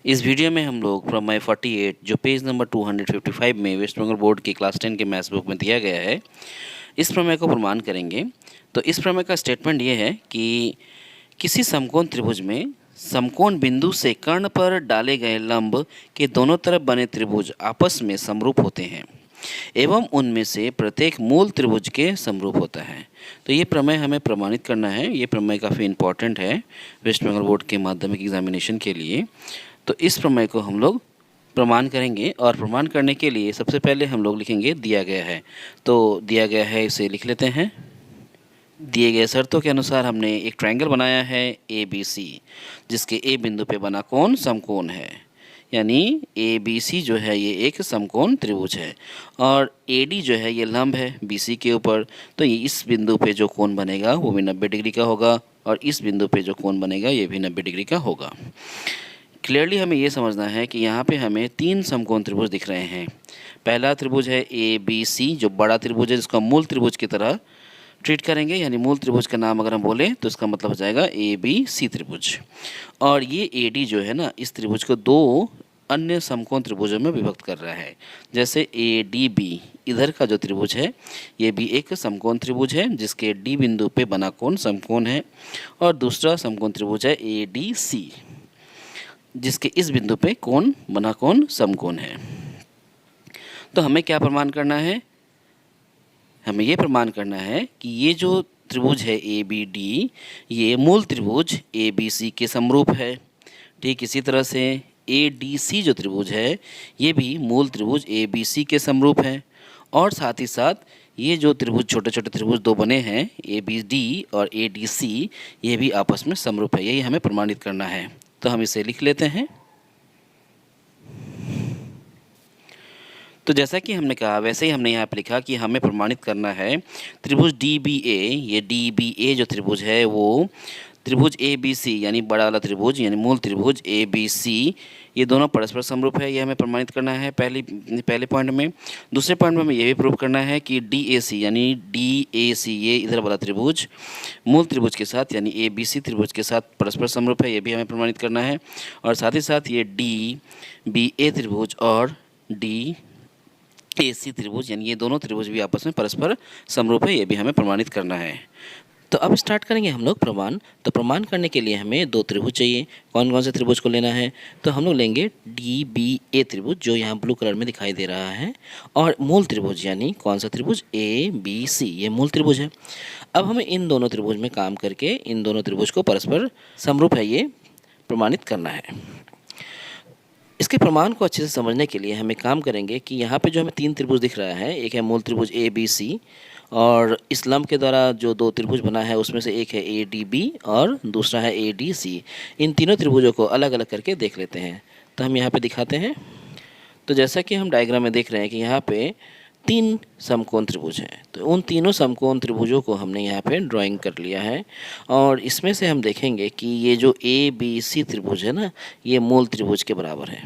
इस वीडियो में हम लोग प्रमेय 48 जो पेज नंबर 255 में वेस्ट बंगाल बोर्ड की क्लास 10 के मैथ्स बुक में दिया गया है, इस प्रमेय को प्रमाण करेंगे। तो इस प्रमेय का स्टेटमेंट ये है कि किसी समकोण त्रिभुज में समकोण बिंदु से कर्ण पर डाले गए लंब के दोनों तरफ बने त्रिभुज आपस में समरूप होते हैं एवं उनमें से प्रत्येक मूल त्रिभुज के समरूप होता है। तो ये प्रमेय हमें प्रमाणित करना है। ये प्रमेय काफ़ी इंपॉर्टेंट है वेस्ट बंगाल बोर्ड के माध्यमिक एग्जामिनेशन के लिए। तो इस प्रमेय को हम लोग प्रमाण करेंगे और प्रमाण करने के लिए सबसे पहले हम लोग लिखेंगे दिया गया है। तो दिया गया है इसे लिख लेते हैं। दिए गए शर्तों के अनुसार हमने एक ट्रायंगल बनाया है ABC, जिसके A बिंदु पे बना कोण समकोण है, यानी ABC जो है ये एक समकोण त्रिभुज है और AD जो है ये लंब है BC के ऊपर। तो ये इस बिंदु पे जो कोण बनेगा वो भी 90 डिग्री का होगा और इस बिंदु पे जो कोण बनेगा ये भी 90 डिग्री का होगा। क्लियरली हमें ये समझना है कि यहाँ पे हमें तीन समकोण त्रिभुज दिख रहे हैं। पहला त्रिभुज है ABC जो बड़ा त्रिभुज है, जिसको मूल त्रिभुज की तरह ट्रीट करेंगे, यानी मूल त्रिभुज का नाम अगर हम बोलें तो इसका मतलब हो जाएगा ABC त्रिभुज। और ये AD जो है ना, इस त्रिभुज को दो अन्य समकोण त्रिभुजों में विभक्त कर रहा है। जैसे ADB इधर का जो त्रिभुज है ये भी एक समकोण त्रिभुज है जिसके D बिंदु पे बना कोण समकोण है, और दूसरा समकोण त्रिभुज है ADC जिसके इस बिंदु पे कोण बना कोण समकोण है। तो हमें क्या प्रमाण करना है? हमें ये प्रमाण करना है कि ये जो त्रिभुज है ABD ये मूल त्रिभुज ABC के समरूप है। ठीक इसी तरह से ADC जो त्रिभुज है ये भी मूल त्रिभुज ABC के समरूप है, और साथ ही साथ ये जो त्रिभुज छोटे छोटे त्रिभुज दो बने हैं ABD और ADC ये भी आपस में समरूप है। यही हमें प्रमाणित करना है। तो हम इसे लिख लेते हैं। तो जैसा कि हमने कहा वैसे ही हमने यहाँ पर लिखा कि हमें प्रमाणित करना है त्रिभुज DBA। ये DBA जो त्रिभुज है वो त्रिभुज ABC यानी बड़ा वाला त्रिभुज यानी मूल त्रिभुज ABC ये दोनों परस्पर समरूप है। ये हमें प्रमाणित करना है पहले पॉइंट में। दूसरे पॉइंट में हमें ये भी प्रूव करना है कि DAC यानी DAC ये इधर वाला त्रिभुज मूल त्रिभुज के साथ यानी ABC त्रिभुज के साथ परस्पर समरूप है। ये भी हमें प्रमाणित करना है। और साथ ही साथ ये DBA त्रिभुज और DAC त्रिभुज यानी ये दोनों त्रिभुज भी आपस में परस्पर समरूप है। ये भी हमें प्रमाणित करना है। तो अब स्टार्ट करेंगे हम लोग प्रमाण। तो प्रमाण करने के लिए हमें दो त्रिभुज चाहिए। कौन कौन से त्रिभुज को लेना है? तो हम लोग लेंगे DBA त्रिभुज जो यहाँ ब्लू कलर में दिखाई दे रहा है, और मूल त्रिभुज यानी कौन सा त्रिभुज ABC ये मूल त्रिभुज है। अब हमें इन दोनों त्रिभुज में काम करके इन दोनों त्रिभुज को परस्पर समरूप है ये प्रमाणित करना है। इसके प्रमाण को अच्छे से समझने के लिए हमें काम करेंगे कि यहाँ पे जो हमें तीन त्रिभुज दिख रहा है, एक है मूल त्रिभुज ABC और इस लंब के द्वारा जो दो त्रिभुज बना है उसमें से एक है ADB और दूसरा है ADC। इन तीनों त्रिभुजों को अलग अलग करके देख लेते हैं। तो हम यहाँ पे दिखाते हैं। तो जैसा कि हम डायग्राम में देख रहे हैं कि यहाँ पे तीन समकोण त्रिभुज हैं। तो उन तीनों समकोण त्रिभुजों को हमने यहाँ पे ड्राइंग कर लिया है, और इसमें से हम देखेंगे कि ये जो ABC त्रिभुज है ना ये मूल त्रिभुज के बराबर है,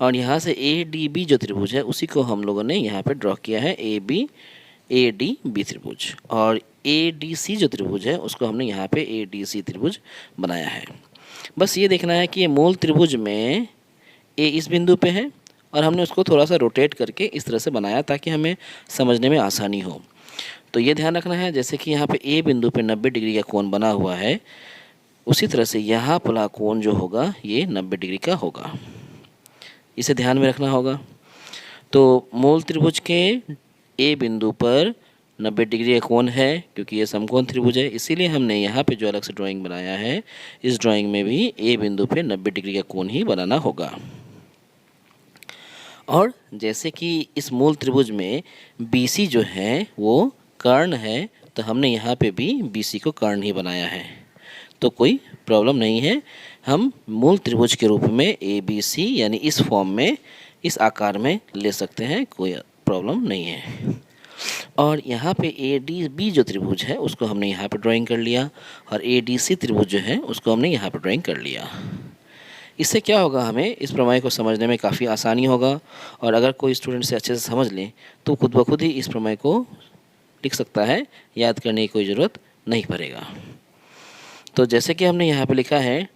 और यहाँ से ADB जो त्रिभुज है उसी को हम लोगों ने यहाँ पे ड्रॉ किया है ADB त्रिभुज, और ADC जो त्रिभुज है उसको हमने यहाँ पे ADC त्रिभुज बनाया है। बस ये देखना है कि ये मूल त्रिभुज में A इस बिंदु पे है और हमने उसको थोड़ा सा रोटेट करके इस तरह से बनाया ताकि हमें समझने में आसानी हो। तो ये ध्यान रखना है जैसे कि यहाँ पे A बिंदु पे 90 डिग्री का कोण बना हुआ है, उसी तरह से यहाँ वाला कोण जो होगा ये 90 डिग्री का होगा। इसे ध्यान में रखना होगा। तो मूल त्रिभुज के A बिंदु पर 90 डिग्री का कोण है क्योंकि ये समकोण त्रिभुज है, इसीलिए हमने यहाँ पे जो अलग से ड्राइंग बनाया है इस ड्राइंग में भी A बिंदु पे 90 डिग्री का कोण ही बनाना होगा। और जैसे कि इस मूल त्रिभुज में BC जो है वो कर्ण है, तो हमने यहाँ पे भी BC को कर्ण ही बनाया है। तो कोई प्रॉब्लम नहीं है, हम मूल त्रिभुज के रूप में ABC यानी इस फॉर्म में इस आकार में ले सकते हैं, कोई प्रॉब्लम नहीं है। और यहाँ पे ADB जो त्रिभुज है उसको हमने यहाँ पे ड्राइंग कर लिया, और ADC त्रिभुज जो है उसको हमने यहाँ पे ड्राइंग कर लिया। इससे क्या होगा, हमें इस प्रमेय को समझने में काफ़ी आसानी होगा, और अगर कोई स्टूडेंट से अच्छे से समझ ले तो खुद ब खुद ही इस प्रमेय को लिख सकता है, याद करने की कोई ज़रूरत नहीं पड़ेगा। तो जैसे कि हमने यहाँ पे लिखा है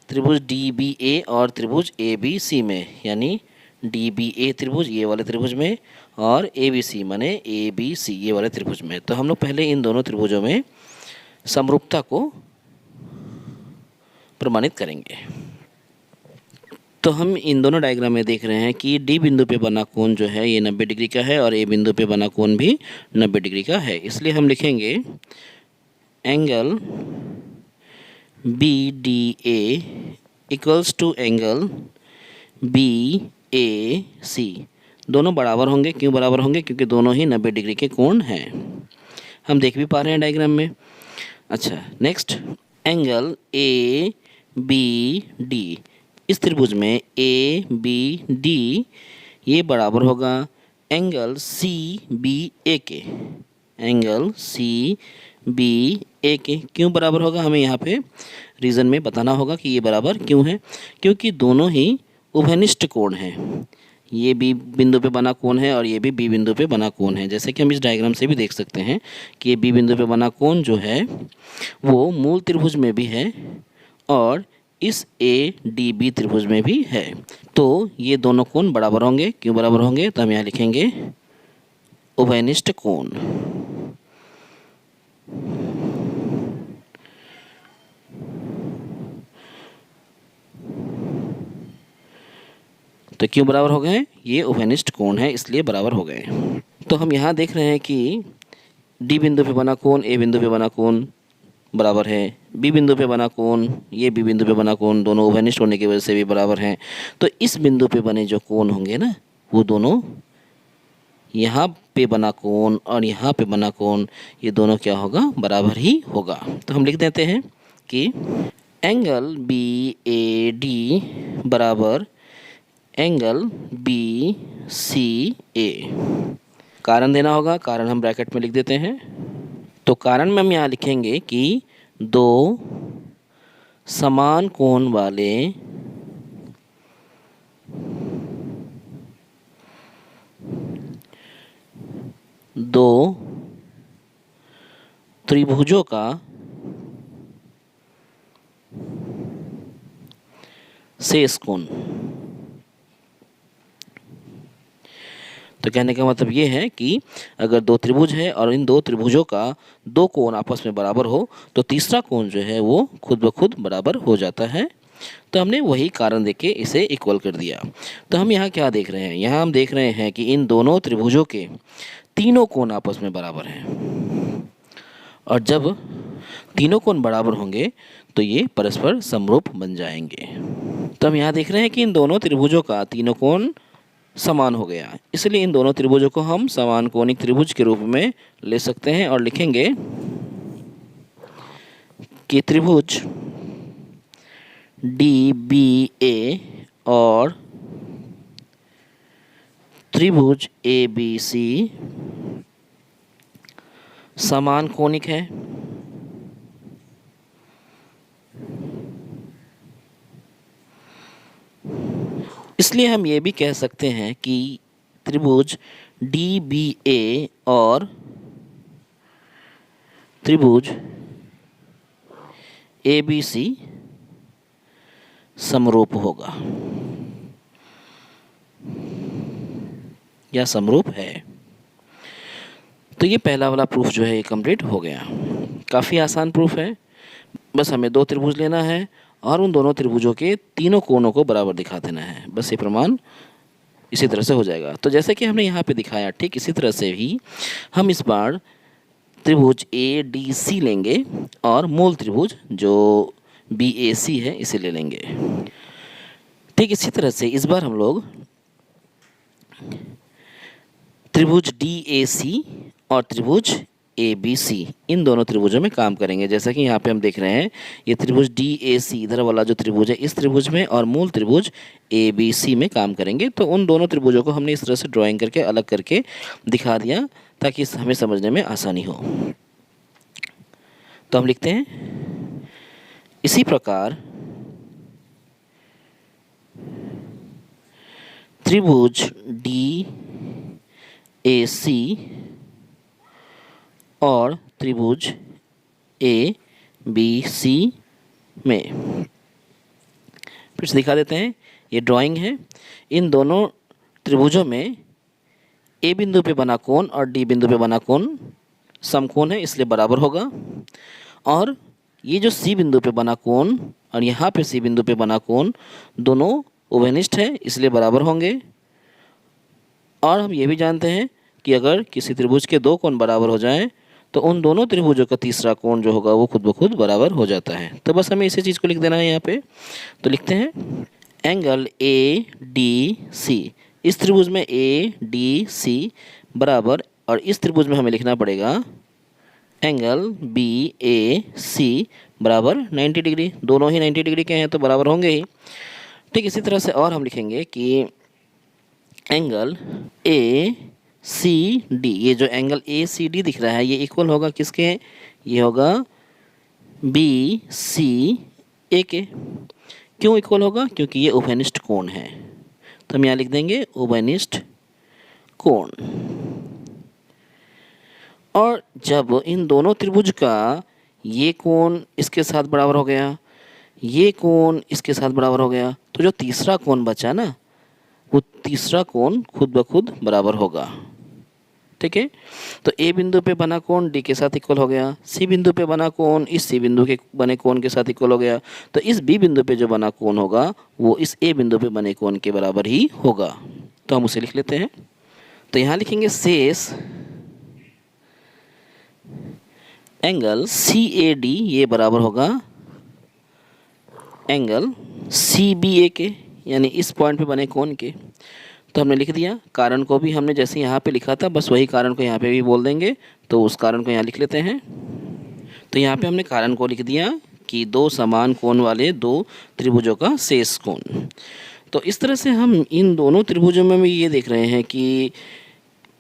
त्रिभुज डी बी ए और त्रिभुज ए बी सी में, यानी डी बी ए त्रिभुज ये वाले त्रिभुज में और ए बी सी माने ए बी सी ये वाले त्रिभुज में। तो हम लोग पहले इन दोनों त्रिभुजों में समरूपता को प्रमाणित करेंगे। तो हम इन दोनों डायग्राम में देख रहे हैं कि डी बिंदु पे बना कोण जो है ये 90 डिग्री का है और ए बिंदु पे बना कोण भी 90 डिग्री का है। इसलिए हम लिखेंगे angle B D A equals to angle B A C. दोनों बराबर होंगे। क्यों बराबर होंगे? क्योंकि दोनों ही 90 डिग्री के कोण हैं। हम देख भी पा रहे हैं डायग्राम में। अच्छा, next angle A B D, इस त्रिभुज में ए बी डी ये बराबर होगा एंगल सी बी ए के। एंगल सी बी ए के क्यों बराबर होगा? हमें यहाँ पे रीज़न में बताना होगा कि ये बराबर क्यों है। क्योंकि दोनों ही उभयनिष्ठ कोण हैं। ये बी बिंदु पे बना कोण है और ये भी बी बिंदु पे बना कोण है। जैसे कि हम इस डायग्राम से भी देख सकते हैं कि ये बी बिंदु पे बना कोण जो है वो मूल त्रिभुज में भी है और इस ए डी बी त्रिभुज में भी है। तो ये दोनों कोण बराबर होंगे। क्यों बराबर होंगे? तो हम यहाँ लिखेंगे उभयनिष्ठ कोण। तो क्यों बराबर हो गए? ये उभयनिष्ठ कोण है इसलिए बराबर हो गए। तो हम यहाँ देख रहे हैं कि डी बिंदु पे बना कोण ए बिंदु पे बना कोण बराबर है। बी बिंदु पे बना कोण ये बी बिंदु पे बना कोण दोनों उभयनिष्ठ होने की वजह से भी बराबर हैं। तो इस बिंदु पे बने जो कोण होंगे ना वो दोनों यहाँ पे बना कोण और यहाँ पे बना कोण ये दोनों क्या होगा? बराबर ही होगा। तो हम लिख देते हैं कि एंगल बी ए डी बराबर एंगल बी सी ए। कारण देना होगा। कारण हम ब्रैकेट में लिख देते हैं। तो कारण में हम यहाँ लिखेंगे कि दो समान कोण वाले दो त्रिभुजों का शेष कोण। तो कहने का मतलब ये है कि अगर दो त्रिभुज है और इन दो त्रिभुजों का दो कोण आपस में बराबर हो तो तीसरा कोण जो है वो खुद ब खुद बराबर हो जाता है। तो हमने वही कारण देके इसे इक्वल कर दिया। तो हम यहाँ क्या देख रहे हैं? यहाँ हम देख रहे हैं कि इन दोनों त्रिभुजों के तीनों कोण आपस में बराबर हैं और जब तीनों कोण बराबर होंगे तो ये परस्पर समरूप बन जाएंगे। तो हम यहाँ देख रहे हैं कि इन दोनों त्रिभुजों का तीनों कोण समान हो गया। इसलिए इन दोनों त्रिभुजों को हम समान कोणिक त्रिभुज के रूप में ले सकते हैं और लिखेंगे कि त्रिभुज डी बी ए और त्रिभुज ए बी सी समान कोणिक है। इसलिए हम ये भी कह सकते हैं कि त्रिभुज डी बी ए और त्रिभुज ए बी सी समरूप होगा या समरूप है। तो ये पहला वाला प्रूफ जो है ये कंप्लीट हो गया। काफ़ी आसान प्रूफ है। बस हमें दो त्रिभुज लेना है और उन दोनों त्रिभुजों के तीनों कोणों को बराबर दिखा देना है। बस ये प्रमाण इसी तरह से हो जाएगा। तो जैसे कि हमने यहाँ पे दिखाया ठीक इसी तरह से ही हम इस बार त्रिभुज ए डी सी लेंगे और मूल त्रिभुज जो बी ए सी है इसे ले लेंगे। ठीक इसी तरह से इस बार हम लोग त्रिभुज डी ए सी और त्रिभुज ए बी सी इन दोनों त्रिभुजों में काम करेंगे। जैसा कि यहाँ पे हम देख रहे हैं ये त्रिभुज डी ए सी इधर वाला जो त्रिभुज है इस त्रिभुज में और मूल त्रिभुज ए बी सी में काम करेंगे। तो उन दोनों त्रिभुजों को हमने इस तरह से ड्राइंग करके अलग करके दिखा दिया ताकि हमें समझने में आसानी हो। तो हम लिखते हैं इसी प्रकार त्रिभुज डी ए सी और त्रिभुज ए बी सी में फिर से दिखा देते हैं, ये ड्राइंग है। इन दोनों त्रिभुजों में ए बिंदु पे बना कोण और डी बिंदु पे बना कोण समकोण है, इसलिए बराबर होगा। और ये जो सी बिंदु पे बना कोण और यहाँ पे सी बिंदु पे बना कोण दोनों उभयनिष्ठ है, इसलिए बराबर होंगे। और हम ये भी जानते हैं कि अगर किसी त्रिभुज के दो कोण बराबर हो जाएं तो उन दोनों त्रिभुजों का तीसरा कोण जो होगा वो खुद ब खुद बराबर हो जाता है। तो बस हमें इसी चीज़ को लिख देना है यहाँ पे। तो लिखते हैं एंगल ए डी सी, इस त्रिभुज में ए डी सी बराबर, और इस त्रिभुज में हमें लिखना पड़ेगा एंगल बी ए सी बराबर 90 डिग्री। दोनों ही 90 डिग्री के हैं तो बराबर होंगे ही। ठीक इसी तरह से और हम लिखेंगे कि एंगल ए सी डी, ये जो एंगल ए सी डी दिख रहा है ये इक्वल होगा किसके, ये होगा बी सी ए के। क्यों इक्वल होगा, क्योंकि ये उभयनिष्ठ कोण है। तो हम यहाँ लिख देंगे उभयनिष्ठ कोण। और जब इन दोनों त्रिभुज का ये कोण इसके साथ बराबर हो गया, ये कोण इसके साथ बराबर हो गया, तो जो तीसरा कोण बचा ना वो तीसरा कोण खुद ब खुद बराबर होगा। ठीक है, तो ए बिंदु पे बना कोण डी के साथ इक्वल हो गया, सी बिंदु पे बना कोण इस सी बिंदु के बने कोण के साथ इक्वल हो गया, तो इस बी बिंदु पे जो बना कोण होगा वो इस ए बिंदु पे बने कोण के बराबर ही होगा। तो हम उसे लिख लेते हैं। तो यहाँ लिखेंगे शेष एंगल सी ए डी ये बराबर होगा एंगल सी बी ए के, यानी इस पॉइंट पे बने कोण के। तो हमने लिख दिया, कारण को भी हमने जैसे यहाँ पे लिखा था बस वही कारण को यहाँ पे भी बोल देंगे, तो उस कारण को यहाँ लिख लेते हैं। तो यहाँ पे हमने कारण को लिख दिया कि दो समान कोण वाले दो त्रिभुजों का शेष कोण। तो इस तरह से हम इन दोनों त्रिभुजों में भी ये देख रहे हैं कि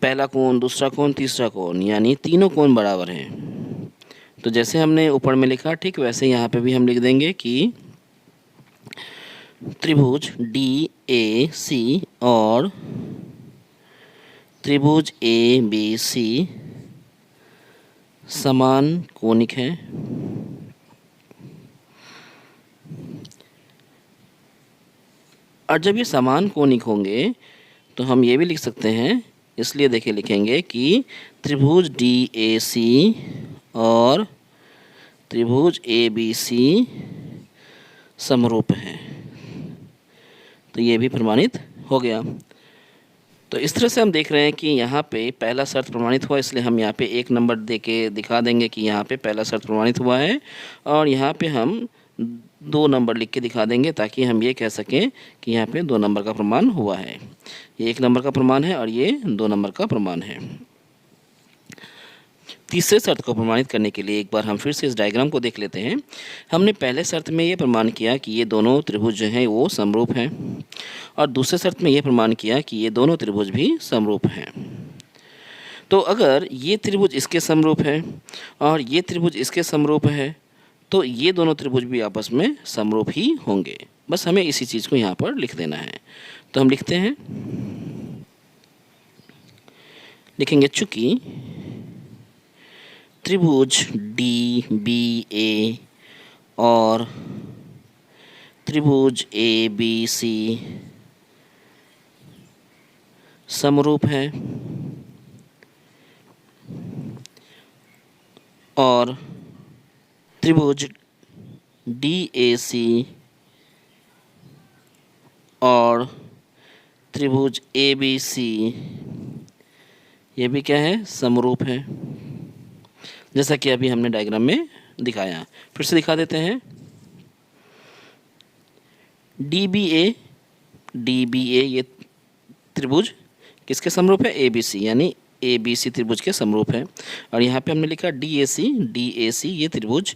पहला कोण, दूसरा कोण, तीसरा कोण, यानी तीनों कोण बराबर हैं। तो जैसे हमने ऊपर में लिखा ठीक वैसे यहाँ पे भी हम लिख देंगे कि त्रिभुज डी ए सी और त्रिभुज ए बी सी समान कोणिक हैं। और जब ये समान कोणिक होंगे तो हम ये भी लिख सकते हैं, इसलिए देखिए लिखेंगे कि त्रिभुज डी ए सी और त्रिभुज ए बी सी समरूप हैं। तो ये भी प्रमाणित हो गया। तो इस तरह से हम देख रहे हैं कि यहाँ पे पहला शर्त प्रमाणित हुआ, इसलिए हम यहाँ पे 1 नंबर दे के दिखा देंगे कि यहाँ पे पहला शर्त प्रमाणित हुआ है, और यहाँ पे हम 2 नंबर लिख के दिखा देंगे ताकि हम ये कह सकें कि यहाँ पे 2 नंबर का प्रमाण हुआ है। ये 1 नंबर का प्रमाण है और ये 2 नंबर का प्रमाण है। तीसरे शर्त को प्रमाणित करने के लिए एक बार हम फिर से इस डायग्राम को देख लेते हैं। हमने पहले शर्त में ये प्रमाण किया कि ये दोनों त्रिभुज जो हैं वो समरूप हैं, और दूसरे शर्त में ये प्रमाण किया कि ये दोनों त्रिभुज भी समरूप हैं। तो अगर ये त्रिभुज इसके समरूप है और ये त्रिभुज इसके समरूप है तो ये दोनों त्रिभुज भी आपस में समरूप ही होंगे। बस हमें इसी चीज़ को यहाँ पर लिख देना है। तो हम लिखते हैं, लिखेंगे चूँकि त्रिभुज डी बी ए और त्रिभुज ए बी सी समरूप है और त्रिभुज डी ए सी और त्रिभुज ए बी सी ये भी क्या है, समरूप है, जैसा कि अभी हमने डायग्राम में दिखाया। फिर से दिखा देते हैं। डी बी ए ये त्रिभुज किसके समरूप है, ए बी सी, यानी ए बी सी त्रिभुज के समरूप है। और यहाँ पे हमने लिखा डी ए सी ये त्रिभुज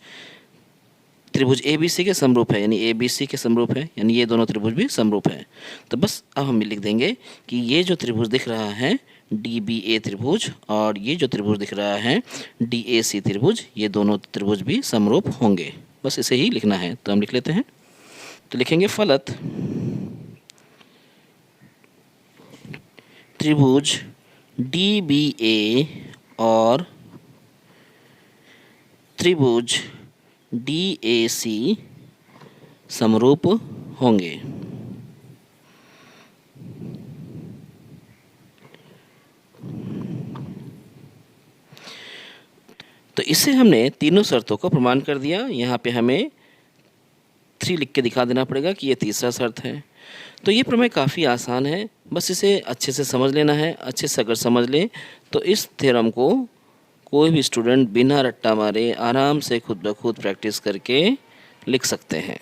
ए बी सी के समरूप है, यानी ए बी सी के समरूप है, यानी ये दोनों त्रिभुज भी समरूप है। तो बस अब हम लिख देंगे कि ये जो त्रिभुज दिख रहा है डी बी ए त्रिभुज और ये जो त्रिभुज दिख रहा है डी ए सी त्रिभुज, ये दोनों त्रिभुज भी समरूप होंगे। बस इसे ही लिखना है। तो हम लिख लेते हैं। तो लिखेंगे फलत त्रिभुज डी बी ए और त्रिभुज डी ए सी समरूप होंगे। तो इससे हमने तीनों शर्तों को प्रमाण कर दिया। यहाँ पे हमें 3 लिख के दिखा देना पड़ेगा कि ये तीसरा शर्त है। तो ये प्रमेय काफ़ी आसान है, बस इसे अच्छे से समझ लेना है। अच्छे से अगर समझ लें तो इस थ्योरम को कोई भी स्टूडेंट बिना रट्टा मारे आराम से खुद ब खुद प्रैक्टिस करके लिख सकते हैं।